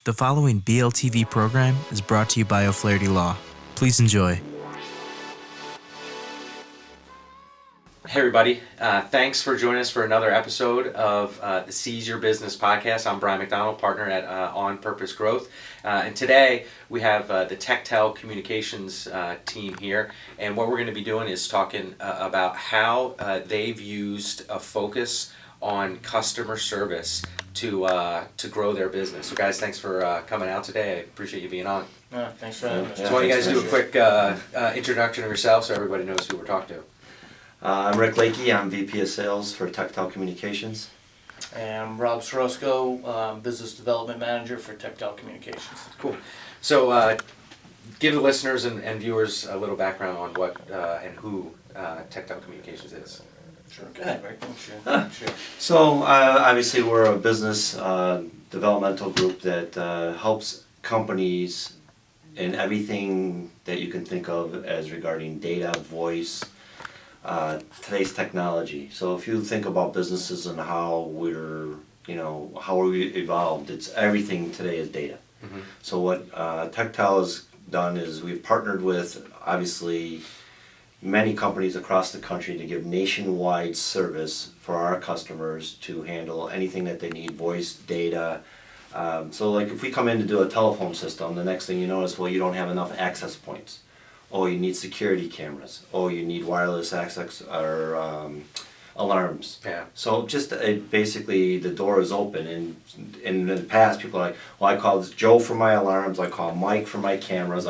The following BLTV program is brought to you by O'Flaherty Law. Please enjoy. Hey everybody, thanks for joining us for another episode of the Seize Your Business podcast. I'm Bryan McDonald, partner at On Purpose Growth. And today we have the Tec-Tel Communications team here. And what we're going to be doing is talking about how they've used a focus on customer service to grow their business. So guys, thanks for coming out today. I appreciate you being on. Thanks for having us. So why don't you guys do a quick introduction of yourself so everybody knows who we're talking to. I'm Rick Lakey. I'm VP of Sales for Tectile Communications. And I'm Rob Sorosco, Business Development Manager for Tectile Communications. Cool. So give the listeners and viewers a little background on what and who Tectile Communications is. Sure. Go ahead, Rick. Sure. So obviously we're a business developmental group that helps companies in everything that you can think of as regarding data, voice, today's technology. So if you think about businesses and how how we evolved, it's everything today is data. Mm-hmm. So what Tectile has done is we've partnered with obviously many companies across the country to give nationwide service for our customers to handle anything that they need, voice, data. So like if we come in to do a telephone system, the next thing you notice, well, you don't have enough access points. Oh, you need security cameras. Oh, you need wireless access or alarms. Yeah. So just basically the door is open. And in the past, people are like, well, I call this Joe for my alarms. I call Mike for my cameras.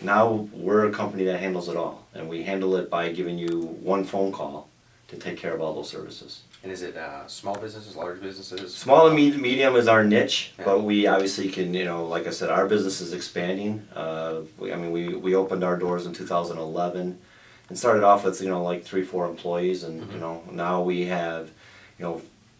Now we're a company that handles it all. And we handle it by giving you one phone call to take care of all those services. And is it small businesses, large businesses? Small and medium is our niche, yeah. But we obviously can, like I said, our business is expanding. We opened our doors in 2011 and started off with, like 3-4 employees. And, mm-hmm. Now we have,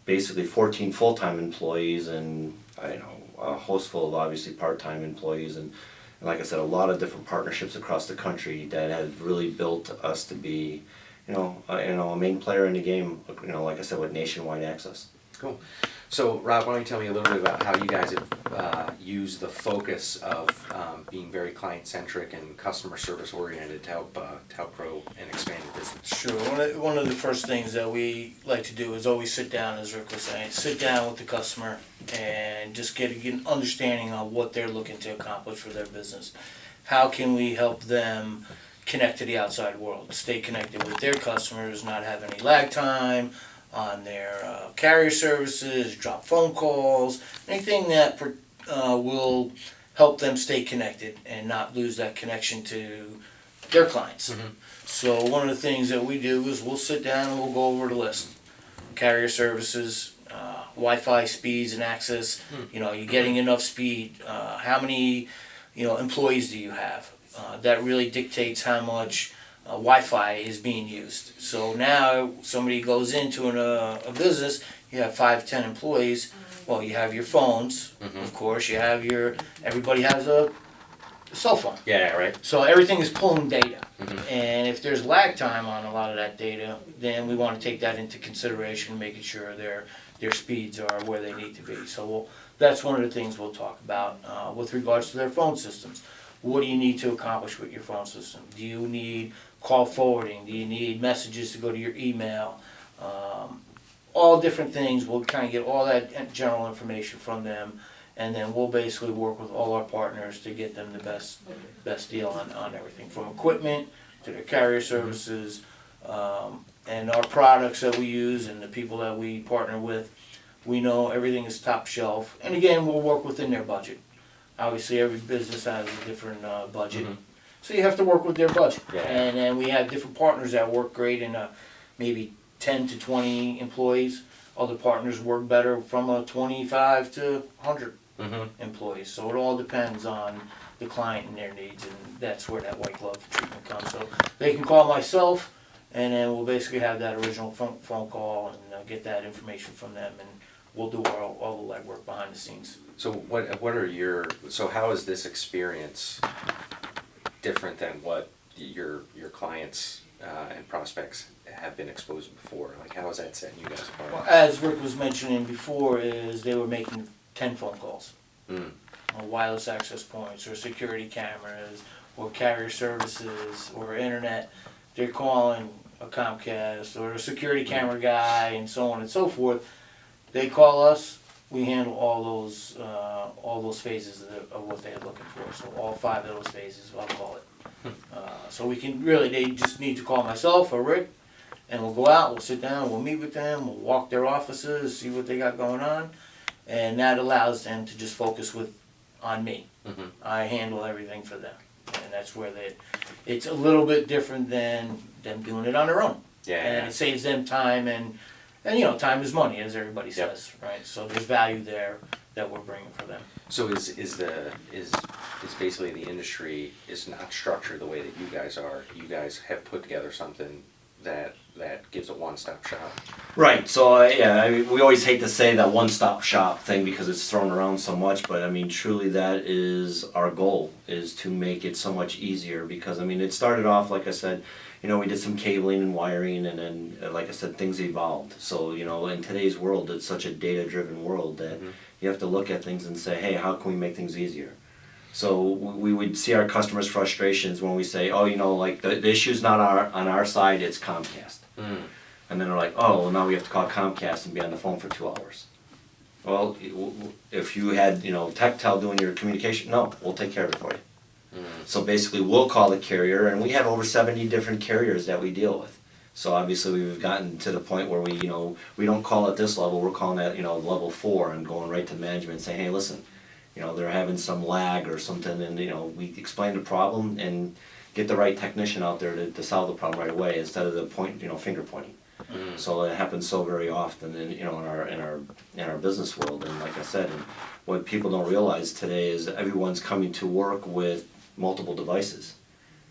basically 14 full-time employees and, a host full of obviously part-time employees. And like I said, a lot of different partnerships across the country that have really built us to be a main player in the game, like I said, with nationwide access. Cool. So, Rob, why don't you tell me a little bit about how you guys have used the focus of being very client-centric and customer service-oriented to help grow and expand your business? Sure. One of the first things that we like to do is always sit down, as Rick was saying, sit down with the customer and just get an understanding of what they're looking to accomplish for their business. How can we help them connect to the outside world, stay connected with their customers, not have any lag time on their carrier services, drop phone calls, anything that will help them stay connected and not lose that connection to their clients. Mm-hmm. So one of the things that we do is we'll sit down and we'll go over the list. Carrier services, Wi-Fi speeds and access, you're getting enough speed, how many employees do you have? That really dictates how much Wi-Fi is being used. So now somebody goes into a business, you have 5-10 employees. Well, you have your phones, mm-hmm. Of course. You have everybody has a cell phone. Yeah, right. So everything is pulling data. Mm-hmm. And if there's lag time on a lot of that data, then we want to take that into consideration, making sure their speeds are where they need to be. So that's one of the things we'll talk about with regards to their phone systems. What do you need to accomplish with your phone system? Do you need call forwarding? Do you need messages to go to your email? All different things. We'll kind of get all that general information from them, and then we'll basically work with all our partners to get them the best deal on everything, from equipment to their carrier services, and our products that we use and the people that we partner with. We know everything is top shelf, and again, we'll work within their budget. Obviously, every business has a different budget, mm-hmm. So you have to work with their budget. Yeah. And then we have different partners that work great in maybe 10 to 20 employees. Other partners work better from 25 to 100 mm-hmm. employees. So it all depends on the client and their needs, and that's where that white glove treatment comes. So they can call myself, and then we'll basically have that original phone call and get that information from them, and we'll do all the legwork behind the scenes. So how is this experience different than what your clients and prospects have been exposed before? Like, how is that setting you guys apart? Well, as Rick was mentioning before, is they were making 10 phone calls. or wireless access points, or security cameras, or carrier services, or internet. They're calling a Comcast or a security camera guy, and so on and so forth. They call us. We handle all those phases of what they're looking for. So all 5 of those phases, I'll call it. So we can really, they just need to call myself or Rick, and we'll go out, we'll sit down, we'll meet with them, we'll walk their offices, see what they got going on, and that allows them to just focus on me. I handle everything for them, and that's where it's a little bit different than them doing it on their own. And it saves them time, and time is money, as everybody says, right? So there's value there that we're bringing for them. So is basically the industry is not structured the way that you guys are. You guys have put together something that gives a one-stop shop. Right. So we always hate to say that one-stop shop thing because it's thrown around so much, but I mean, truly, that is our goal, is to make it so much easier. Because I mean, it started off, like I said, we did some cabling and wiring, and then, like I said, things evolved. So in today's world, it's such a data-driven world that you have to look at things and say, hey, how can we make things easier? So we would see our customers' frustrations when we say, oh, like the issue's not on our side, it's Comcast. And then they're like, oh, well, now we have to call Comcast and be on the phone for 2 hours. Well, if you had, Tec-Tel doing your communication, no, we'll take care of it for you. So basically, we'll call the carrier, and we have over 70 different carriers that we deal with. So obviously, we've gotten to the point where we don't call at this level, we're calling at, level 4 and going right to management and saying, hey, listen, they're having some lag or something, and we explain the problem and get the right technician out there to solve the problem right away instead of the finger pointing. So it happens so very often in our business world. And like I said, and what people don't realize today is everyone's coming to work with multiple devices.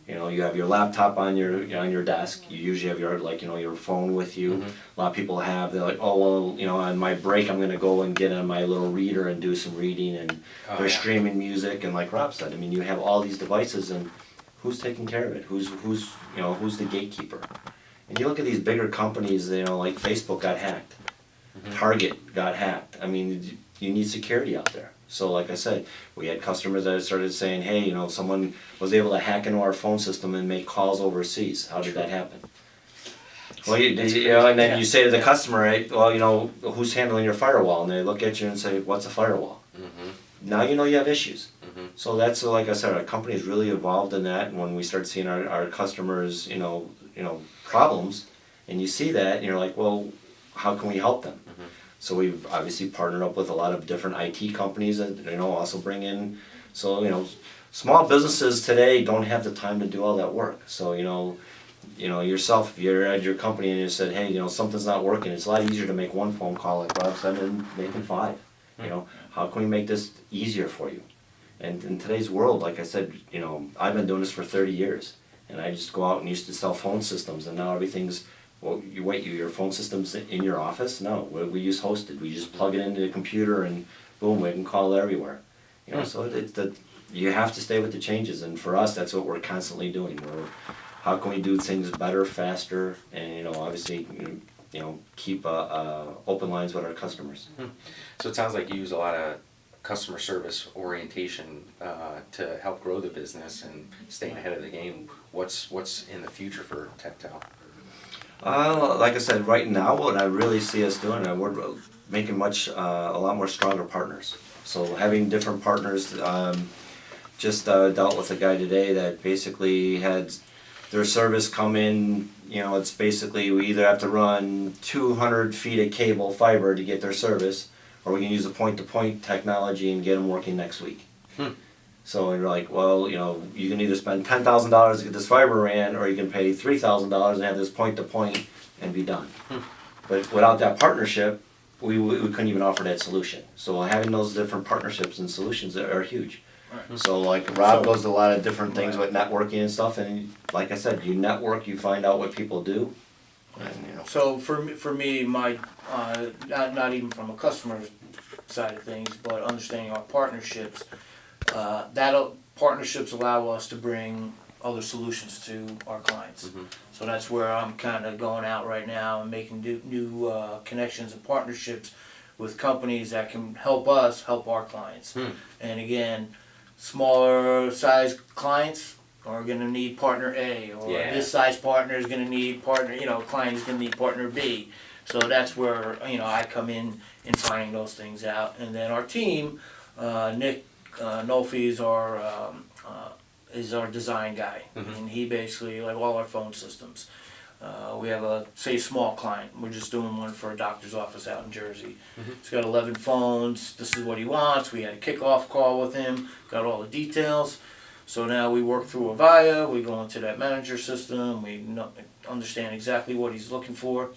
You have your laptop on your desk. You usually have your phone with you. A lot of people they're like, oh well, on my break I'm gonna go and get on my little reader and do some reading, and they're streaming music, and like Rob said, I mean, you have all these devices, and who's taking care of it? Who's the gatekeeper? And you look at these bigger companies, like Facebook got hacked, Target got hacked. I mean, you need security out there. So like I said, we had customers that started saying, hey, someone was able to hack into our phone system and make calls overseas. How did that happen? Well, and then you say to the customer, right, well, who's handling your firewall? And they look at you and say, what's a firewall? Now you have issues. So that's, like I said, our company has really evolved in that. And when we start seeing our customers, problems, and you see that, and you're like, well, how can we help them? So we've obviously partnered up with a lot of different IT companies that also bring in. So small businesses today don't have the time to do all that work. So yourself, if you're at your company and you said, hey, something's not working, it's a lot easier to make one phone call like Rob said than making 5. How can we make this easier for you? And in today's world, like I said, I've been doing this for 30 years, and I just go out and used to sell phone systems, and now everything's, well, your phone system's in your office? No, we use hosted. We just plug it into the computer and boom, we can call everywhere. So you have to stay with the changes, and for us, that's what we're constantly doing. How can we do things better, faster, and obviously, keep open lines with our customers. So it sounds like you use a lot of customer service orientation to help grow the business and staying ahead of the game. What's in the future for Tec-Tel? Like I said, right now, what I really see us doing, we're making a lot more stronger partners. So having different partners, just dealt with a guy today that basically had their service come in, it's basically we either have to run 200 feet of cable fiber to get their service, or we can use a point-to-point technology and get them working next week. So you're like, well, you can either spend $10,000 to get this fiber ran, or you can pay $3,000 and have this point-to-point and be done. But without that partnership, we couldn't even offer that solution. So having those different partnerships and solutions are huge. So like Rob goes to a lot of different things with networking and stuff, and like I said, you network, you find out what people do. And, So for me, my not even from a customer side of things, but understanding our partnerships, partnerships allow us to bring other solutions to our clients. So that's where I'm kind of going out right now and making new connections and partnerships with companies that can help us help our clients. And again, smaller size clients are going to need partner A, or this size partner is going to need partner, client is going to need partner B. So that's where, I come in finding those things out. And then our team, Nick Nolfi is our design guy. And he basically, like all our phone systems. We have a small client. We're just doing one for a doctor's office out in Jersey. He's got 11 phones. This is what he wants. We had a kickoff call with him. Got all the details. So now we work through Avaya. We go into that manager system. We understand exactly what he's looking for.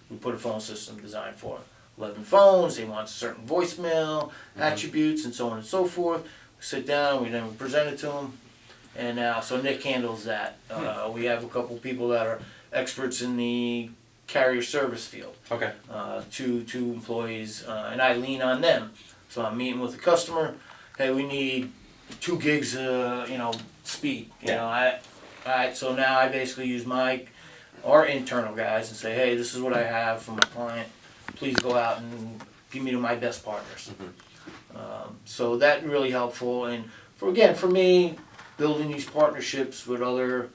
We put a phone system design for him. 11 phones. He wants certain voicemail attributes and so on and so forth. We sit down. We then present it to him. And so Nick handles that. We have a couple people that are experts in the carrier service field. Okay. Two employees, and I lean on them. So I'm meeting with the customer. Hey, we need 2 gigs, speed. Alright. So now I basically use our internal guys and say, hey, this is what I have from my client. Please go out and give me my best partners. So that really helpful. And for me, building these partnerships with other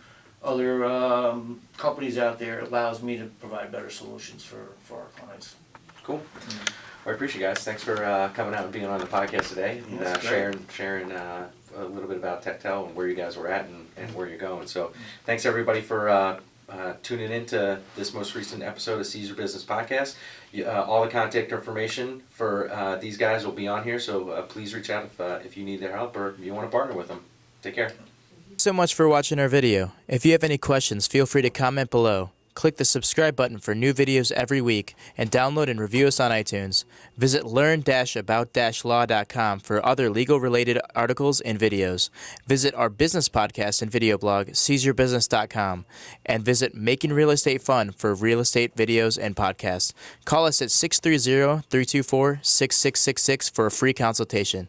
companies out there allows me to provide better solutions for our clients. Cool. Well, I appreciate you guys. Thanks for coming out and being on the podcast today and sharing a little bit about Tec-Tel and where you guys were at and where you're going. So thanks everybody for tuning in to this most recent episode of Seize Your Business Podcast. All the contact information for these guys will be on here, so please reach out if you need their help or you want to partner with them. Take care. Thanks so much for watching our video. If you have any questions, feel free to comment below. Click the subscribe button for new videos every week, and download and review us on iTunes. Visit learn-about-law.com for other legal-related articles and videos. Visit our business podcast and video blog, seizeyourbusiness.com, and visit Making Real Estate Fun for real estate videos and podcasts. Call us at 630-324-6666 for a free consultation.